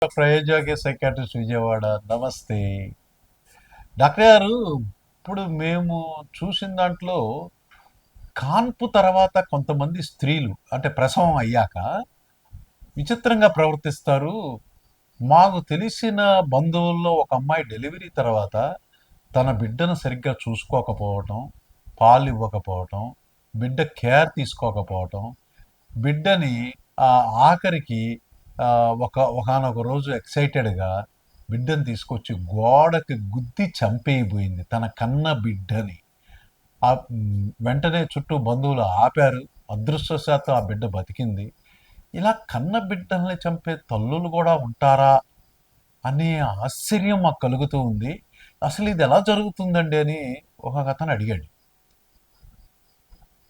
ప్రయోజోగి psychiatrist Vijayawada. నమస్తే doctor గారు. ఇప్పుడు మేము చూసిన దాంట్లో కాన్పు తర్వాత కొంతమంది స్త్రీలు అంటే ప్రసవం అయ్యాక విచిత్రంగా ప్రవర్తిస్తారు. మాకు తెలిసిన బంధువుల్లో ఒక అమ్మాయి డెలివరీ తర్వాత తన బిడ్డను సరిగ్గా చూసుకోకపోవటం, పాలు ఇవ్వకపోవటం, బిడ్డ కేర్ తీసుకోకపోవటం, బిడ్డని ఆ, ఆఖరికి ఒకానొక రోజు ఎక్సైటెడ్గా బిడ్డను తీసుకొచ్చి గోడకి గుద్ది చంపేయబోయింది తన కన్న బిడ్డని. వెంటనే చుట్టూ బంధువులు ఆపారు. అదృష్టవశాత్తు ఆ బిడ్డ బతికింది. ఇలా కన్న బిడ్డల్ని చంపే తల్లులు కూడా ఉంటారా అనే ఆశ్చర్యం మాకు కలుగుతూ ఉంది. అసలు ఇది ఎలా జరుగుతుందండి అని ఒక అతను అడిగాడు.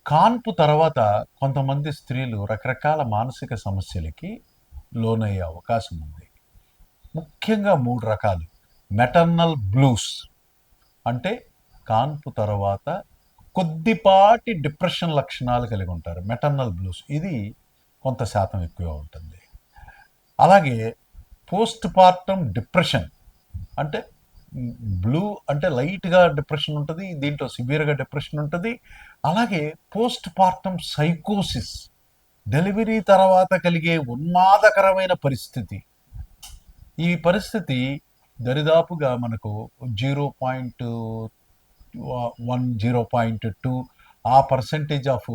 కాన్పు తర్వాత కొంతమంది స్త్రీలు రకరకాల మానసిక సమస్యలకి లోనయ్యే అవకాశం ఉంది. ముఖ్యంగా 3 రకాలు. మెటర్నల్ బ్లూస్ అంటే కాన్పు తర్వాత కొద్దిపాటి డిప్రెషన్ లక్షణాలు కలిగి ఉంటారు. మెటర్నల్ బ్లూస్ ఇది కొంత శాతం ఎక్కువ ఉంటుంది. అలాగే పోస్ట్ పార్టమ్ డిప్రెషన్ అంటే బ్లూ అంటే లైట్గా డిప్రెషన్ ఉంటుంది, దీంట్లో సివియర్గా డిప్రెషన్ ఉంటుంది. అలాగే పోస్ట్ పార్టమ్ సైకోసిస్, డెలివరీ తర్వాత కలిగే ఉన్మాదకరమైన పరిస్థితి. ఈ పరిస్థితి దరిదాపుగా మనకు 0.1 0.2 ఆ పర్సెంటేజ్ ఆఫ్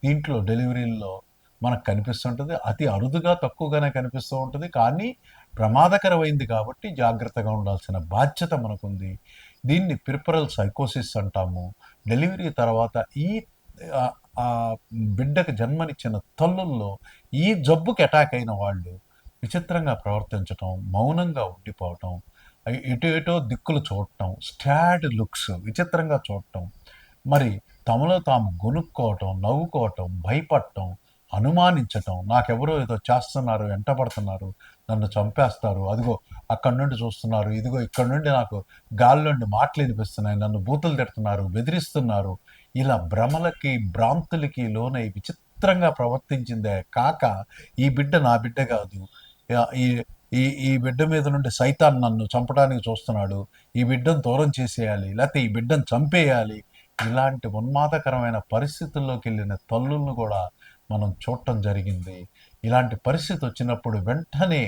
దీంట్లో డెలివరీల్లో మనకు కనిపిస్తుంటుంది. అతి అరుదుగా తక్కువగానే కనిపిస్తూ ఉంటుంది, కానీ ప్రమాదకరమైంది కాబట్టి జాగ్రత్తగా ఉండాల్సిన బాధ్యత మనకుంది. దీన్ని పిరిపరల్ సైకోసిస్ అంటాము. డెలివరీ తర్వాత ఈ ఆ, ఆ బిడ్డకు జన్మనిచ్చిన తల్లుల్లో ఈ జబ్బుకి అటాక్ అయిన వాళ్ళు విచిత్రంగా ప్రవర్తించటం, మౌనంగా ఉండిపోవటం, ఎటు ఎటో దిక్కులు చూడటం, స్టాడ్ లుక్స్ విచిత్రంగా చూడటం, మరి తమలో తాము గొనుక్కోవటం, నవ్వుకోవటం, భయపడటం, అనుమానించటం, నాకెవరో ఏదో చేస్తున్నారు, వెంటబడుతున్నారు, నన్ను చంపేస్తారు, అదిగో అక్కడి నుండి చూస్తున్నారు, ఇదిగో ఇక్కడ నుండి నాకు గాలి నుండి మాటలు వినిపిస్తున్నాయి, నన్ను బూతులు తిడుతున్నారు, బెదిరిస్తున్నారు. ఇలా భ్రమలకి భ్రాంతులకి లోనై విచిత్రంగా ప్రవర్తించిందే కాక ఈ బిడ్డ నా బిడ్డ కాదు, ఈ ఈ ఈ బిడ్డ మీద నుండి సైతాన్ నన్ను చంపడానికి చూస్తున్నాడు, ఈ బిడ్డను దూరం చేసేయాలి, లేకపోతే ఈ బిడ్డను చంపేయాలి, ఇలాంటి ఉన్మాదకరమైన పరిస్థితుల్లోకి వెళ్ళిన తల్లులను కూడా మనం చూడటం జరిగింది. ఇలాంటి పరిస్థితి వచ్చినప్పుడు వెంటనే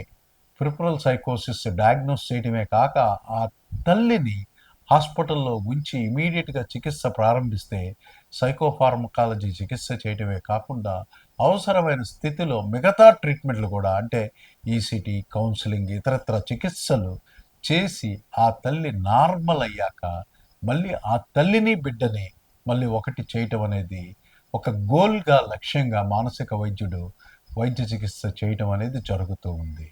ప్రిఫరల్ సైకోసిస్ డయాగ్నోస్ చేయడమే కాక ఆ తల్లిని హాస్పిటల్లో ఉంచి ఇమీడియట్గా చికిత్స ప్రారంభిస్తే సైకోఫార్మకాలజీ చికిత్స చేయడమే కాకుండా అవసరమైన స్థితిలో మిగతా ట్రీట్మెంట్లు కూడా అంటే ఈసీటీ, కౌన్సిలింగ్, ఇతరత్ర చికిత్సలు చేసి ఆ తల్లి నార్మల్ అయ్యాక మళ్ళీ ఆ తల్లిని బిడ్డని మళ్ళీ ఒకటి చేయటం అనేది ఒక గోల్గా లక్ష్యంగా మానసిక వైద్యుడు వైద్య చికిత్స చేయటం అనేది జరుగుతూ ఉంది.